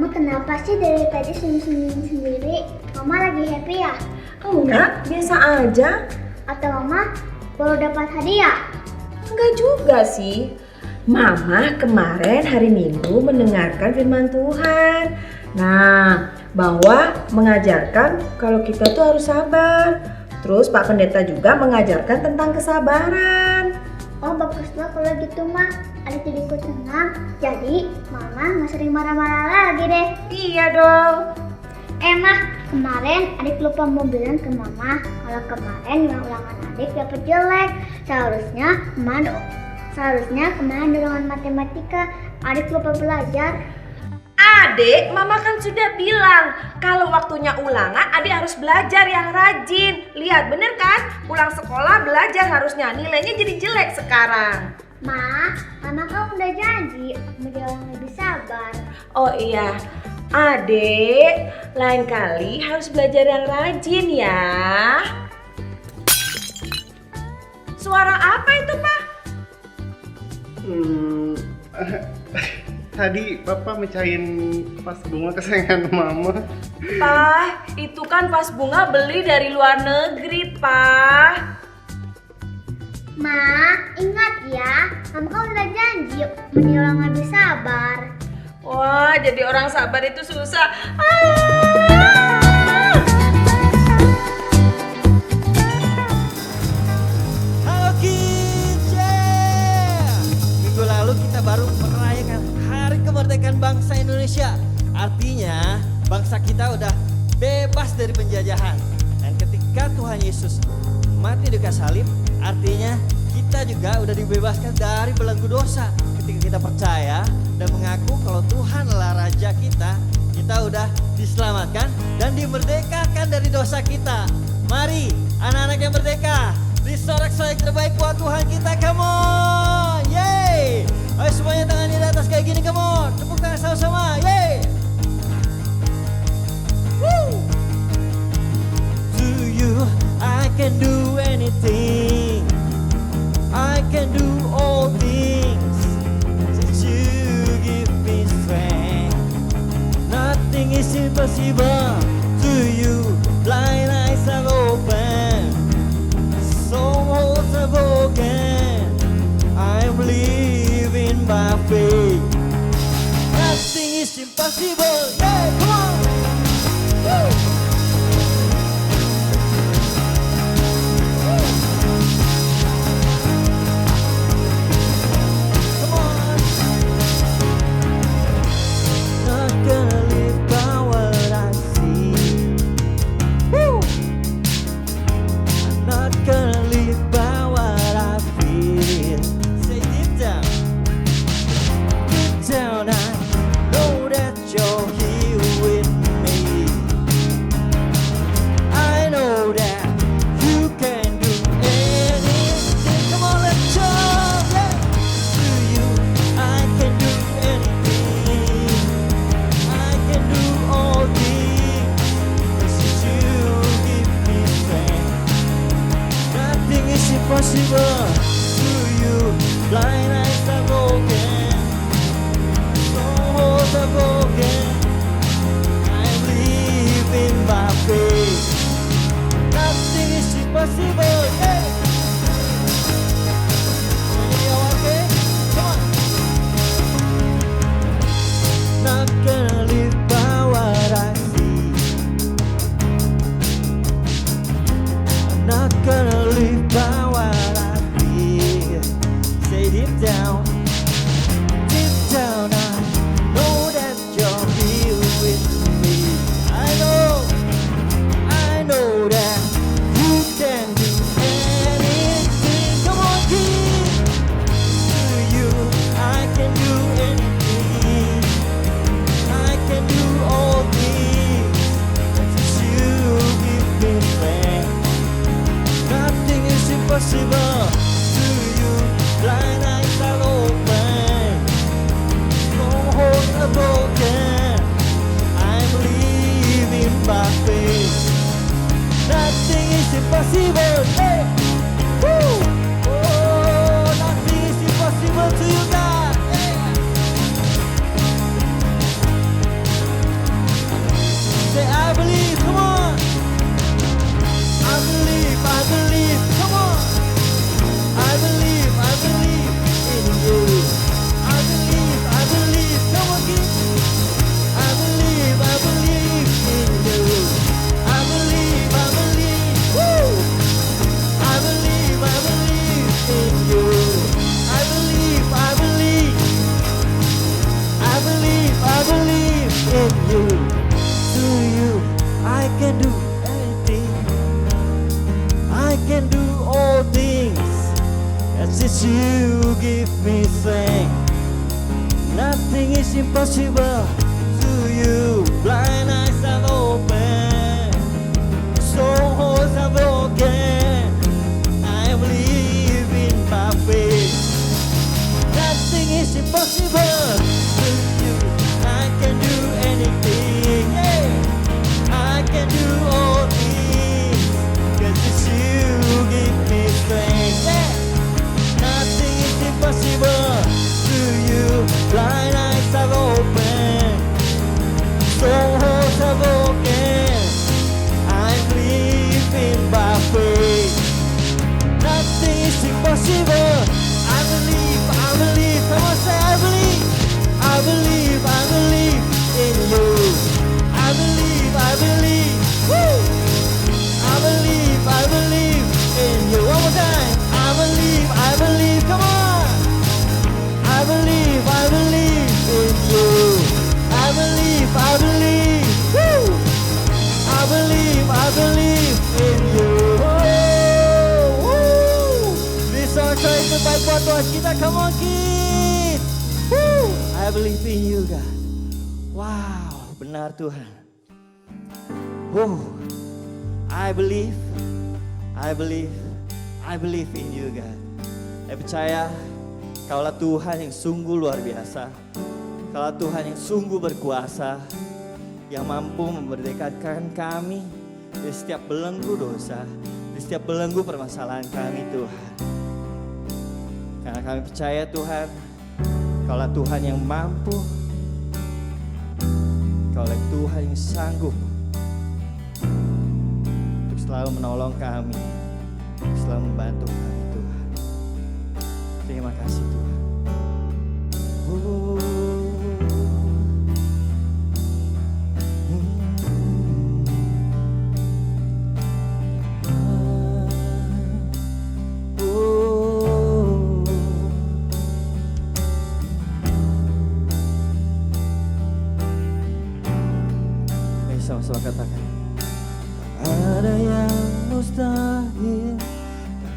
Mama kenapa sih dari tadi senyum-senyum sendiri? Mama lagi happy ya? Enggak, biasa aja. Atau Mama baru dapat hadiah? Enggak juga sih. Mama kemarin hari Minggu mendengarkan firman Tuhan. Nah, bahwa mengajarkan kalau kita tuh harus sabar. Terus Pak Pendeta juga mengajarkan tentang kesabaran. Oh baguslah kalau gitu mah. Adik jadi ikut senang. Jadi Mama nggak sering marah-marah lagi deh. Iya dong. Mah, kemarin adik lupa mau bilang ke Mama kalau kemarin nilai ulangan adik dapat jelek. Seharusnya kemarin ulangan matematika adik lupa belajar. Adik, Mama kan sudah bilang kalau waktunya ulangan adik harus belajar yang rajin. Lihat bener kan? Pulang sekolah belajar harusnya, nilainya jadi jelek sekarang. Mama kan udah janji mau jadi orang lebih sabar. Oh iya, adik lain kali harus belajar yang rajin ya. Suara apa itu, Pak? Tadi Papa mecahin vas bunga kesayangan Mama. Pak, itu kan vas bunga beli dari luar negeri, Pak. Ma, ingat ya, Mama kan udah janji mau jadi orang lebih sabar. Wah, jadi orang sabar itu susah. Halo Kids, minggu lalu kita baru merayakan Hari Kemerdekaan Bangsa Indonesia. Artinya bangsa kita udah bebas dari penjajahan. Dan ketika Tuhan Yesus mati di kayu salib, artinya kita juga udah dibebaskan dari belenggu dosa. Ketika kita percaya dan mengaku kalau Tuhan adalah Raja kita udah diselamatkan dan dimerdekakan dari dosa kita. Mari anak-anak yang merdeka, disorak-sorak terbaik buat Tuhan kita, come on, yeay. Ayo semuanya tangannya di atas kayak gini, come on, tepuk tangan sama-sama, yeay. Woo. To you, I can do anything, I can do all things, since you give me strength. Nothing is impossible to you, blind eyes are open, souls are broken, I'm living by faith. Nothing is impossible, yeah, come on. Woo. Impossible to you, blind eyes are broken, souls are broken, I'm living by faith. Nothing is impossible, yeah. Okay, come on. Not gonna live by what I see, I'm not gonna live by down, deep down, I know that you're here with me. I know that you can do anything. Come on, kid. To you, I can do anything. I can do all things. Since you give me strength, nothing is impossible to you. Blind eyes are open, strongholds are broken, I'm living by faith. Nothing is impossible, hey! Woo! Oh, nothing is impossible to you, God, yeah! 'cause you give me strength. Nothing is impossible to you. Blind eyes are open, souls are broken. I believe in my faith. Nothing is impossible to you. I can do anything, yeah. I can do all things, 'cause it's you give me strength, yeah. Nothing is impossible to you. Blind eyes are open, souls are broken. I believe in by faith. Nothing is impossible. I believe, come on say I believe. I believe in you. I believe, woo. I believe in you. One more time. I believe, come on. I believe in you. I believe, woo. I believe in you. Oh, woo. This song terbaik buat kita, come on kids. Woo. I believe in you God. Wow, benar Tuhan. I believe in you God. Saya percaya Kaulah Tuhan yang sungguh luar biasa. Kaulah Tuhan yang sungguh berkuasa, yang mampu memerdekakan kami dari setiap belenggu dosa, dari setiap belenggu permasalahan kami Tuhan. Karena kami percaya Tuhan, Kaulah Tuhan yang mampu, Kaulah Tuhan yang sanggup untuk selalu menolong kami, untuk selalu membantu kami Tuhan. Terima kasih Tuhan. Sama-sama katakan. Ada yang mustahil,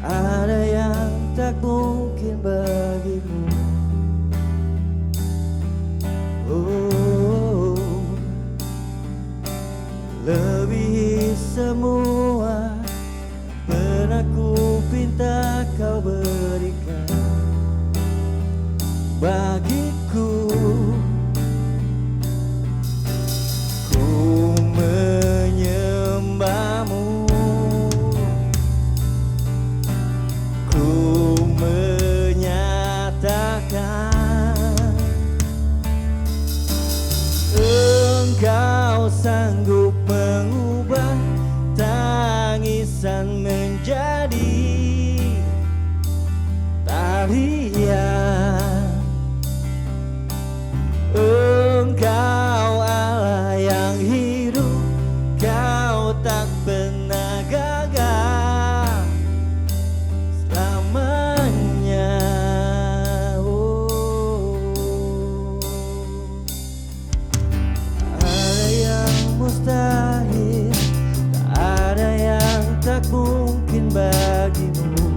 ada yang tak mungkin bagimu. Oh, lebih semua pernah ku pinta kau berikan bagiku. Ku menyembahmu, ku menyatakan Engkau sanggup mengubah tangisan menjadi tarian. Engkau Allah yang hidup, Kau tak pernah gagal selamanya. Ada yang mustahil, tak ada yang tak mungkin bagimu.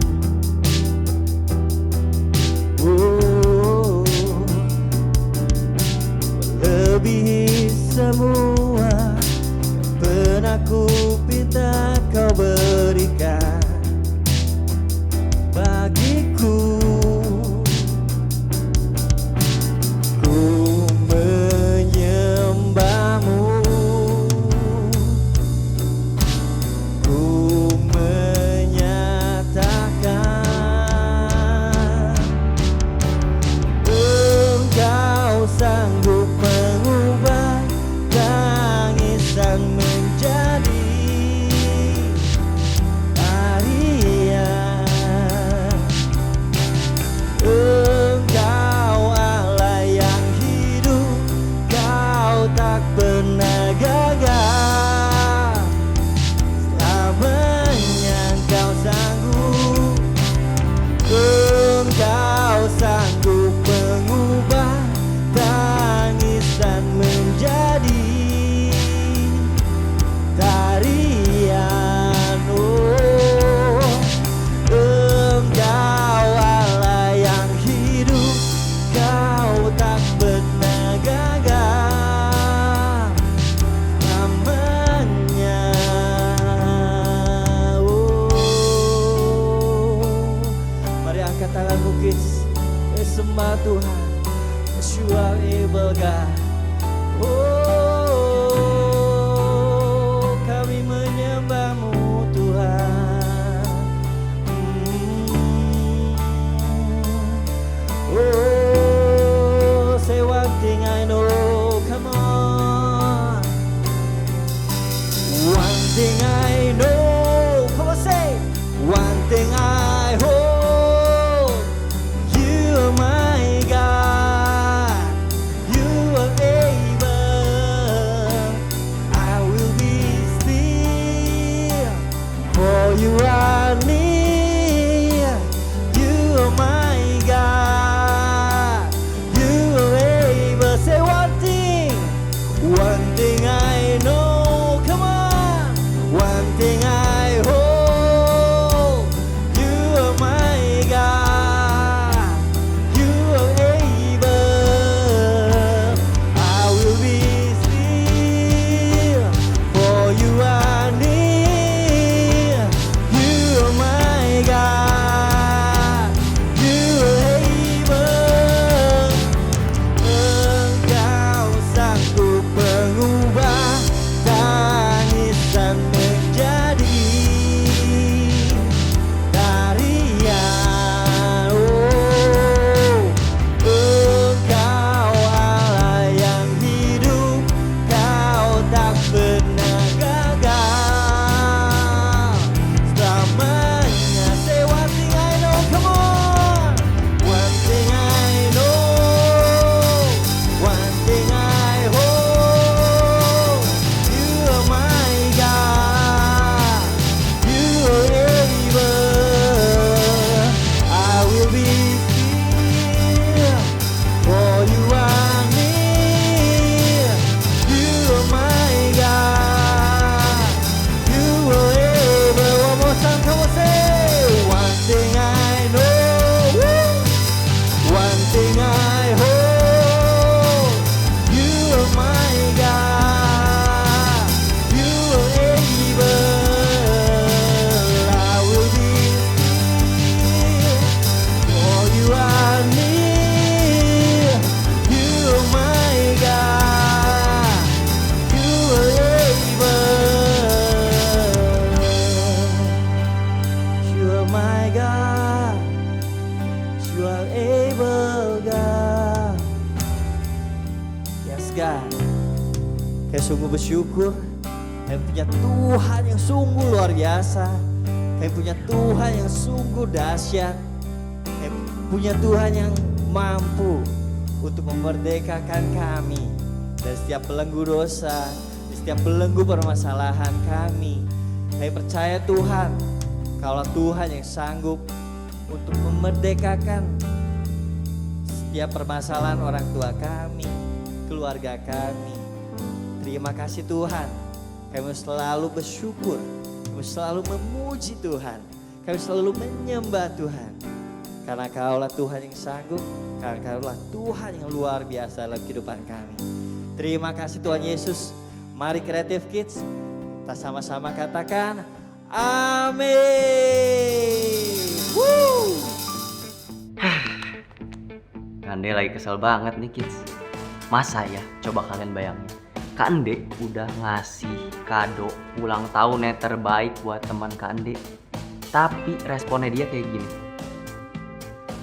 Kids, sembah Tuhan, You are able God. Oh, kami menyembah-Mu Tuhan. Oh, say one thing I know, come on. One thing I know, come on say. One thing I hold, You are my God. You are able. I will be still, for You are near. You are my God. You are able. Say one thing I know. Come on. One thing I hold. You are my God. You are able. I will be still, for You are near. You are my God. You are able. Engkau sanggup mengubah tangisan menjadi tarian. Oh, Engkau Allah yang hidup, Kau tak pernah gagal selamanya. Say one thing I know, come on. One thing I know, one thing I hold. You are my God. You are able. I will be still, for You are near. You are my God. You are able. One more time, come on, say. One thing I know. One thing I hold. You are my God. You are able. I will be still, for You are near. You are my God. You are able. You are my God. You are able, God. Yes, God. Kayak sungguh bersyukur. Kayak punya Tuhan yang sungguh luar biasa. Kayak punya Tuhan yang sungguh dahsyat. Kayak punya Tuhan yang mampu untuk memerdekakan kami dari setiap belenggu dosa, dari setiap belenggu permasalahan kami. Kami percaya Tuhan, kalau Tuhan yang sanggup untuk memerdekakan setiap permasalahan orang tua kami, keluarga kami. Terima kasih Tuhan, kami selalu bersyukur, kami selalu memuji Tuhan, kami selalu menyembah Tuhan. Karena Kaulah Tuhan yang sanggup, karena Kaulah Tuhan yang luar biasa dalam kehidupan kami. Terima kasih Tuhan Yesus. Mari Creative Kids, kita sama-sama katakan amin. Woo! Kak Ande lagi kesel banget nih kids. Masa ya, coba kalian bayangin, Kak Ande udah ngasih kado ulang tahun yang terbaik buat teman Kak Ande, tapi responnya dia kayak gini.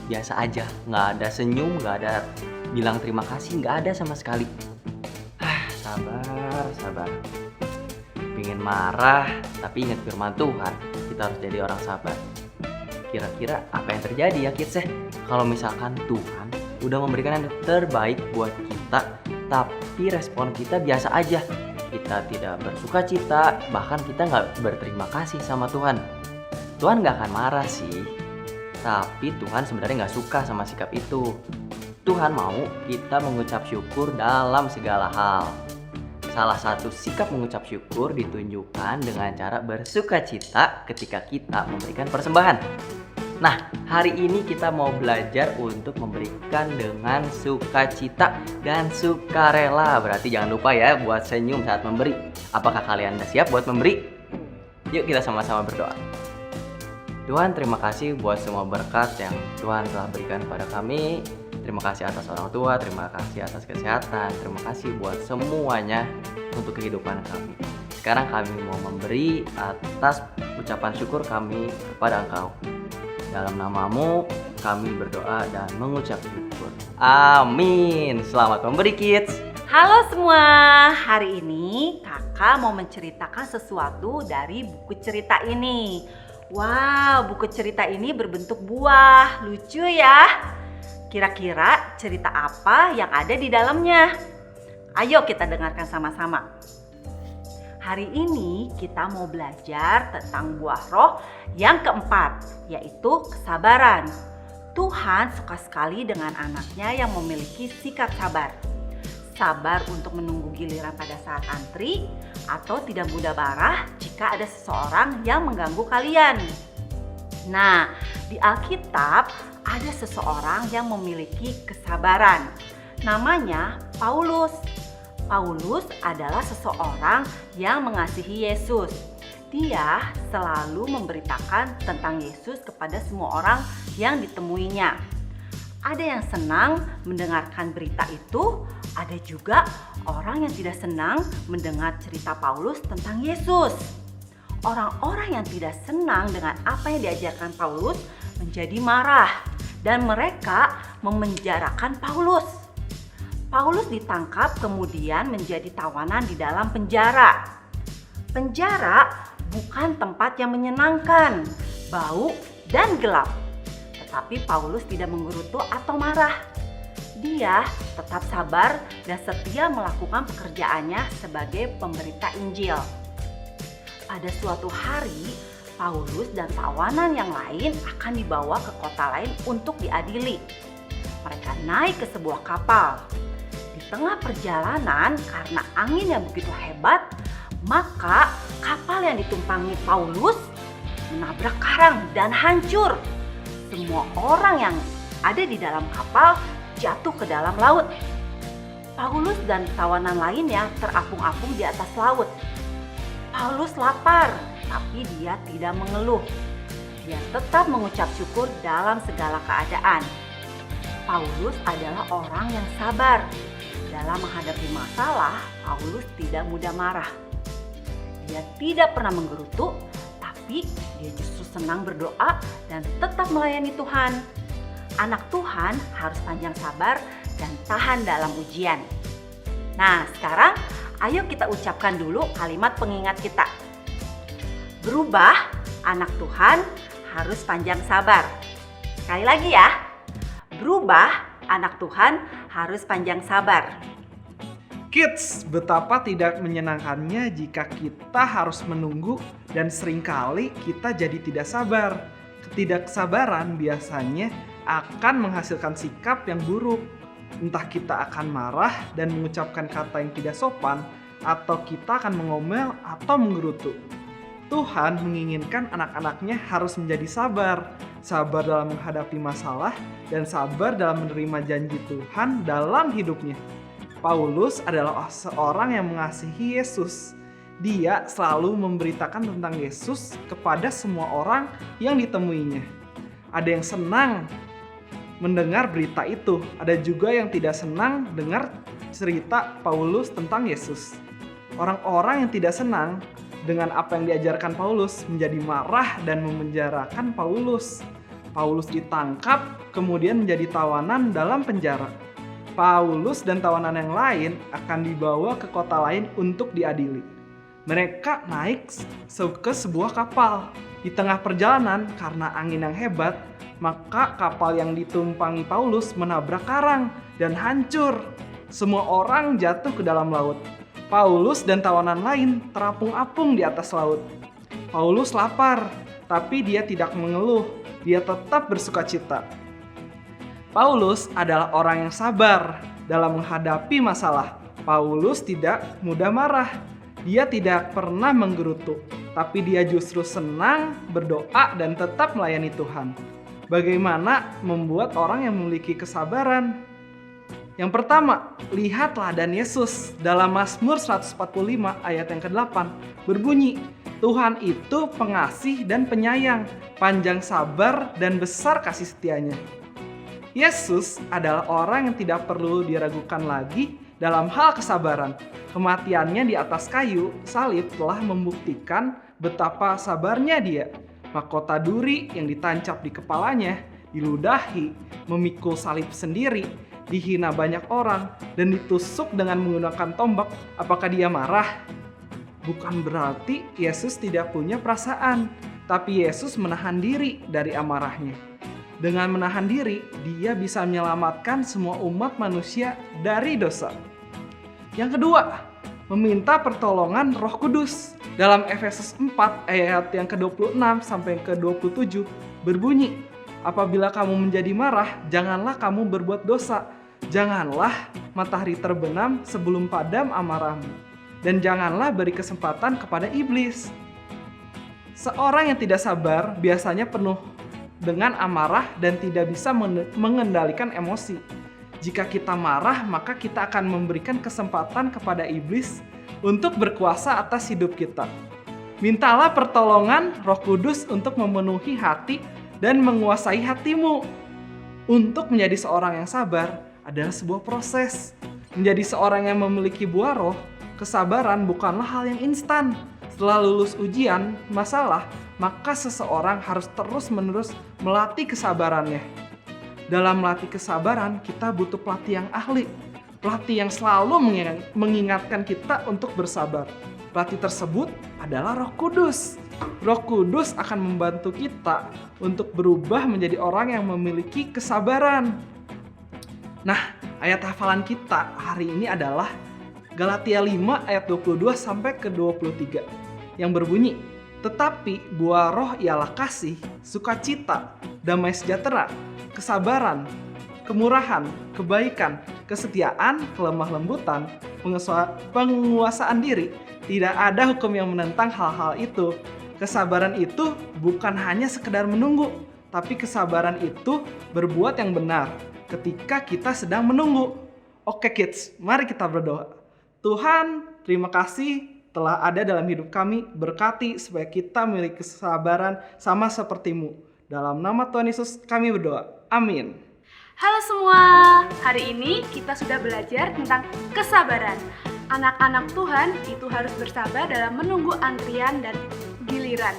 Biasa aja, nggak ada senyum, nggak ada bilang terima kasih, nggak ada sama sekali. Sabar. Pengen marah, tapi ingat firman Tuhan, kita harus jadi orang sabar. Kira-kira apa yang terjadi ya kids ya? Kalau misalkan Tuhan udah memberikan yang terbaik buat kita, tapi respon kita biasa aja. Kita tidak bersuka cita, bahkan kita nggak berterima kasih sama Tuhan. Tuhan nggak akan marah sih, tapi Tuhan sebenarnya nggak suka sama sikap itu. Tuhan mau kita mengucap syukur dalam segala hal. Salah satu sikap mengucap syukur ditunjukkan dengan cara bersuka cita ketika kita memberikan persembahan. Nah, hari ini kita mau belajar untuk memberikan dengan sukacita dan sukarela. Berarti jangan lupa ya buat senyum saat memberi. Apakah kalian sudah siap buat memberi? Yuk kita sama-sama berdoa. Tuhan, terima kasih buat semua berkat yang Tuhan telah berikan kepada kami. Terima kasih atas orang tua, terima kasih atas kesehatan, terima kasih buat semuanya untuk kehidupan kami. Sekarang kami mau memberi atas ucapan syukur kami kepada Engkau. Dalam namamu kami berdoa dan mengucap syukur. Amin. Selamat memberi, kids. Halo semua, hari ini kakak mau menceritakan sesuatu dari buku cerita ini. Wow, buku cerita ini berbentuk buah, lucu ya. Kira-kira cerita apa yang ada di dalamnya? Ayo kita dengarkan sama-sama. Hari ini kita mau belajar tentang buah roh yang keempat, yaitu kesabaran. Tuhan suka sekali dengan anaknya yang memiliki sikap sabar. Sabar untuk menunggu giliran pada saat antri, atau tidak mudah marah jika ada seseorang yang mengganggu kalian. Nah, di Alkitab ada seseorang yang memiliki kesabaran. Namanya Paulus. Paulus adalah seseorang yang mengasihi Yesus. Dia selalu memberitakan tentang Yesus kepada semua orang yang ditemuinya. Ada yang senang mendengarkan berita itu, ada juga orang yang tidak senang mendengar cerita Paulus tentang Yesus. Orang-orang yang tidak senang dengan apa yang diajarkan Paulus menjadi marah dan mereka memenjarakan Paulus. Paulus ditangkap kemudian menjadi tawanan di dalam penjara. Penjara bukan tempat yang menyenangkan, bau dan gelap. Tetapi Paulus tidak menggerutu atau marah. Dia tetap sabar dan setia melakukan pekerjaannya sebagai pemberita Injil. Pada suatu hari, Paulus dan tawanan yang lain akan dibawa ke kota lain untuk diadili. Mereka naik ke sebuah kapal. Di tengah perjalanan, karena angin yang begitu hebat, maka kapal yang ditumpangi Paulus menabrak karang dan hancur. Semua orang yang ada di dalam kapal jatuh ke dalam laut. Paulus dan tawanan lainnya terapung-apung di atas laut. Paulus lapar, tapi dia tidak mengeluh. Dia tetap mengucap syukur dalam segala keadaan. Paulus adalah orang yang sabar. Dalam menghadapi masalah, Paulus tidak mudah marah. Dia tidak pernah menggerutu, tapi dia justru senang berdoa dan tetap melayani Tuhan. Anak Tuhan harus panjang sabar dan tahan dalam ujian. Nah, sekarang ayo kita ucapkan dulu kalimat pengingat kita. Berubah, anak Tuhan harus panjang sabar. Sekali lagi ya. Berubah, anak Tuhan harus panjang sabar. Kids, betapa tidak menyenangkannya jika kita harus menunggu dan seringkali kita jadi tidak sabar. Ketidaksabaran biasanya akan menghasilkan sikap yang buruk. Entah kita akan marah dan mengucapkan kata yang tidak sopan, atau kita akan mengomel atau menggerutu. Tuhan menginginkan anak-anaknya harus menjadi sabar. Sabar dalam menghadapi masalah dan sabar dalam menerima janji Tuhan dalam hidupnya. Paulus adalah seorang yang mengasihi Yesus. Dia selalu memberitakan tentang Yesus kepada semua orang yang ditemuinya. Ada yang senang mendengar berita itu, ada juga yang tidak senang dengar cerita Paulus tentang Yesus. Orang-orang yang tidak senang dengan apa yang diajarkan Paulus menjadi marah dan memenjarakan Paulus. Paulus ditangkap, kemudian menjadi tawanan dalam penjara. Paulus dan tawanan yang lain akan dibawa ke kota lain untuk diadili. Mereka naik ke sebuah kapal. Di tengah perjalanan, karena angin yang hebat, maka kapal yang ditumpangi Paulus menabrak karang dan hancur. Semua orang jatuh ke dalam laut. Paulus dan tawanan lain terapung-apung di atas laut. Paulus lapar, tapi dia tidak mengeluh. Dia tetap bersukacita. Paulus adalah orang yang sabar dalam menghadapi masalah. Paulus tidak mudah marah. Dia tidak pernah menggerutu, tapi dia justru senang berdoa dan tetap melayani Tuhan. Bagaimana membuat orang yang memiliki kesabaran? Yang pertama, lihat teladan Yesus. Dalam Mazmur 145 ayat yang ke-8 berbunyi, Tuhan itu pengasih dan penyayang, panjang sabar dan besar kasih setianya. Yesus adalah orang yang tidak perlu diragukan lagi dalam hal kesabaran. Kematiannya di atas kayu salib telah membuktikan betapa sabarnya dia. Mahkota duri yang ditancap di kepalanya, diludahi, memikul salib sendiri, dihina banyak orang, dan ditusuk dengan menggunakan tombak. Apakah dia marah? Bukan berarti Yesus tidak punya perasaan, tapi Yesus menahan diri dari amarahnya. Dengan menahan diri, dia bisa menyelamatkan semua umat manusia dari dosa. Yang kedua, meminta pertolongan Roh Kudus. Dalam Efesus 4 ayat yang ke-26 sampai ke-27 berbunyi, apabila kamu menjadi marah, janganlah kamu berbuat dosa. Janganlah matahari terbenam sebelum padam amarahmu. Dan janganlah beri kesempatan kepada iblis. Seorang yang tidak sabar biasanya penuh dengan amarah dan tidak bisa mengendalikan emosi. Jika kita marah, maka kita akan memberikan kesempatan kepada iblis untuk berkuasa atas hidup kita. Mintalah pertolongan Roh Kudus untuk memenuhi hati dan menguasai hatimu. Untuk menjadi seorang yang sabar adalah sebuah proses. Menjadi seorang yang memiliki buah roh, kesabaran bukanlah hal yang instan. Setelah lulus ujian, masalah, maka seseorang harus terus-menerus melatih kesabarannya. Dalam melatih kesabaran, kita butuh pelatih yang ahli. Pelatih yang selalu mengingatkan kita untuk bersabar. Pelatih tersebut adalah Roh Kudus. Roh Kudus akan membantu kita untuk berubah menjadi orang yang memiliki kesabaran. Nah, ayat hafalan kita hari ini adalah Galatia 5 ayat 22 sampai ke 23 yang berbunyi, tetapi buah roh ialah kasih, sukacita, damai sejahtera, kesabaran, kemurahan, kebaikan, kesetiaan, kelemah lembutan, penguasaan diri. Tidak ada hukum yang menentang hal-hal itu. Kesabaran itu bukan hanya sekedar menunggu, tapi kesabaran itu berbuat yang benar ketika kita sedang menunggu. Oke kids, mari kita berdoa. Tuhan, terima kasih telah ada dalam hidup kami, berkati supaya kita memiliki kesabaran sama seperti-Mu. Dalam nama Tuhan Yesus kami berdoa. Amin. Halo semua, hari ini kita sudah belajar tentang kesabaran. Anak-anak Tuhan itu harus bersabar dalam menunggu antrian dan giliran.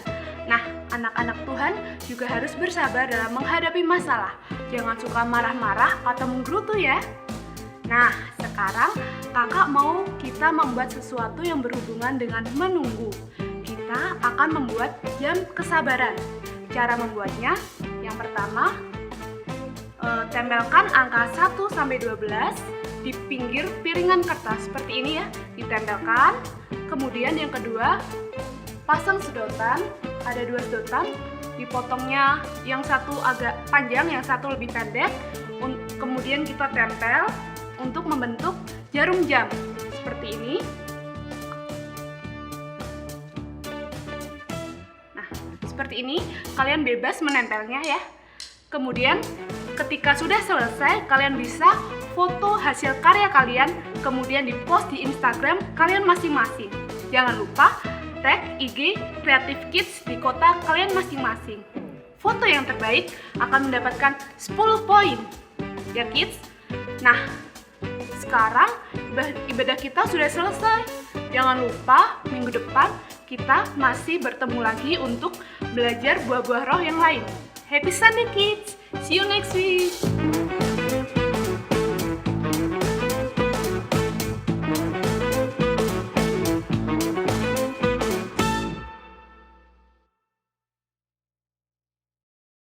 Nah, anak-anak Tuhan juga harus bersabar dalam menghadapi masalah. Jangan suka marah-marah atau menggerutu ya. Nah, sekarang kakak mau kita membuat sesuatu yang berhubungan dengan menunggu. Kita akan membuat jam kesabaran. Cara membuatnya, yang pertama, tempelkan angka 1-12 di pinggir piringan kertas seperti ini ya, ditempelkan. Kemudian yang kedua, pasang sedotan, ada 2 sedotan, dipotongnya yang satu agak panjang, yang satu lebih pendek. Kemudian kita tempel untuk membentuk jarum jam seperti ini. Nah, seperti ini kalian bebas menempelnya ya. Kemudian ketika sudah selesai, kalian bisa foto hasil karya kalian, kemudian di-post di Instagram kalian masing-masing. Jangan lupa tag IG Creative Kids di kota kalian masing-masing. Foto yang terbaik akan mendapatkan 10 poin. Ya kids? Nah, sekarang ibadah kita sudah selesai. Jangan lupa minggu depan kita masih bertemu lagi untuk belajar buah-buah roh yang lain. Happy Sunday kids! See you next week!